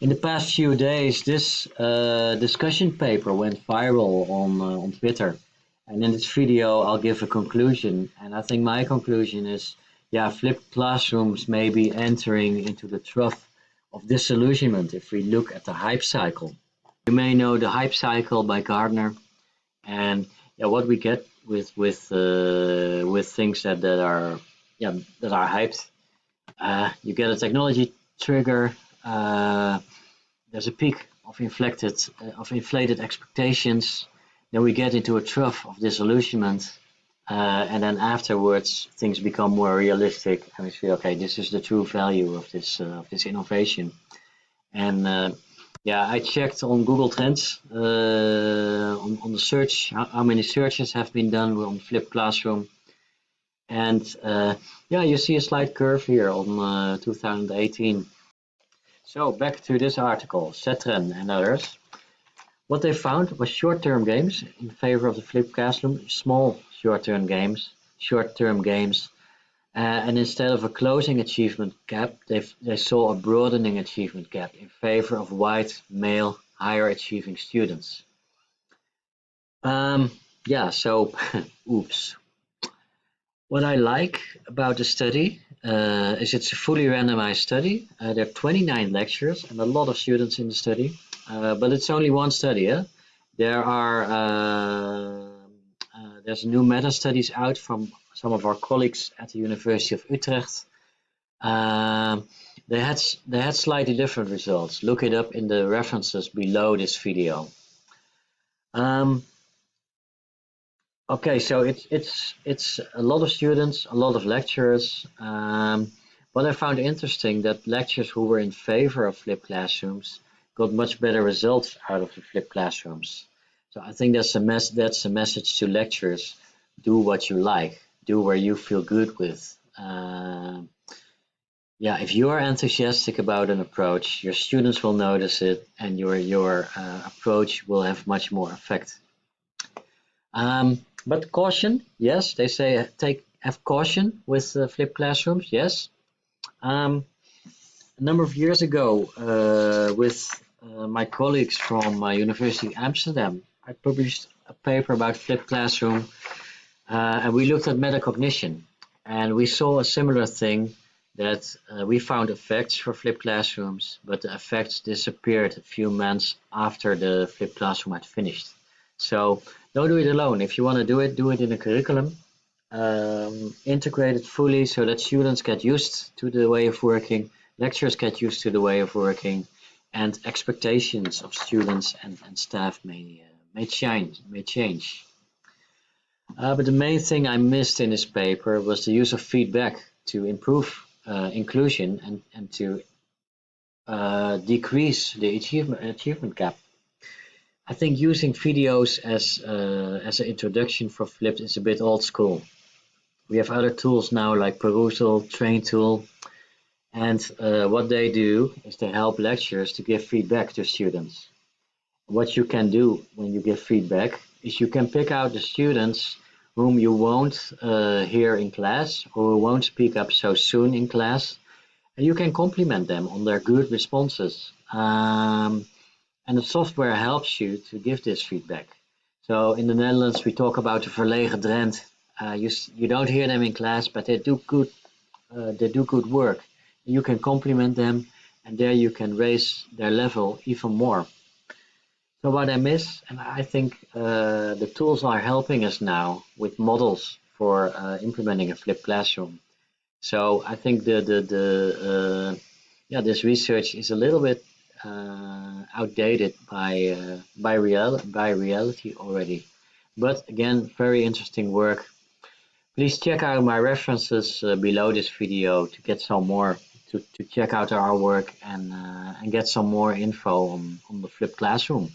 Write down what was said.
In the past few days, this discussion paper went viral on Twitter. And in this video, I'll give a conclusion. And I think my conclusion is, yeah, flipped classrooms may be entering into the trough of disillusionment if we look at the hype cycle. You may know the hype cycle by Gardner. And yeah, what we get with things that are hyped, you get a technology trigger. There's a peak of inflated expectations. Then we get into a trough of disillusionment, and then afterwards things become more realistic, and we say, okay, this is the true value of this innovation. And I checked on Google Trends on the search how many searches have been done on flipped classroom, and you see a slight curve here on 2018. So back to this article, Setren and others. What they found was short-term games in favor of the flipped classroom, small short-term games, and instead of a closing achievement gap, they saw a broadening achievement gap in favor of white, male, higher achieving students. Oops. What I like about the study is it's a fully randomized study. There are 29 lectures and a lot of students in the study, but it's only one study. There's new meta-studies out from some of our colleagues at the University of Utrecht. They had slightly different results. Look it up in the references below this video. Okay, so it's a lot of students, a lot of lecturers. What I found interesting that lecturers who were in favor of flipped classrooms got much better results out of the flipped classrooms. So I think that's a message to lecturers: do what you like, do where you feel good with. If you are enthusiastic about an approach, your students will notice it, and your approach will have much more effect. But caution, yes, they say have caution with flipped classrooms, yes. A number of years ago, with my colleagues from University of Amsterdam, I published a paper about flipped classroom, and we looked at metacognition, and we saw a similar thing, that we found effects for flipped classrooms, but the effects disappeared a few months after the flipped classroom had finished. So don't do it alone. If you want to do it in a curriculum, integrate it fully so that students get used to the way of working, lecturers get used to the way of working, and expectations of students and staff may change. But the main thing I missed in this paper was the use of feedback to improve inclusion and to decrease the achievement gap. I think using videos as an introduction for flipped is a bit old school. We have other tools now like Perusal, Train Tool, and what they do is to help lecturers to give feedback to students. What you can do when you give feedback is you can pick out the students whom you won't hear in class or who won't speak up so soon in class, and you can compliment them on their good responses. And the software helps you to give this feedback. So in the Netherlands, we talk about the verlegen Drent. You don't hear them in class, but they do good work. You can compliment them, and there you can raise their level even more. So what I miss, and I think the tools are helping us now with models for implementing a flipped classroom. So I think this research is a little bit outdated by reality already. But again, very interesting work. Please check out my references below this video to get some more, to check out our work and get some more info on the flipped classroom.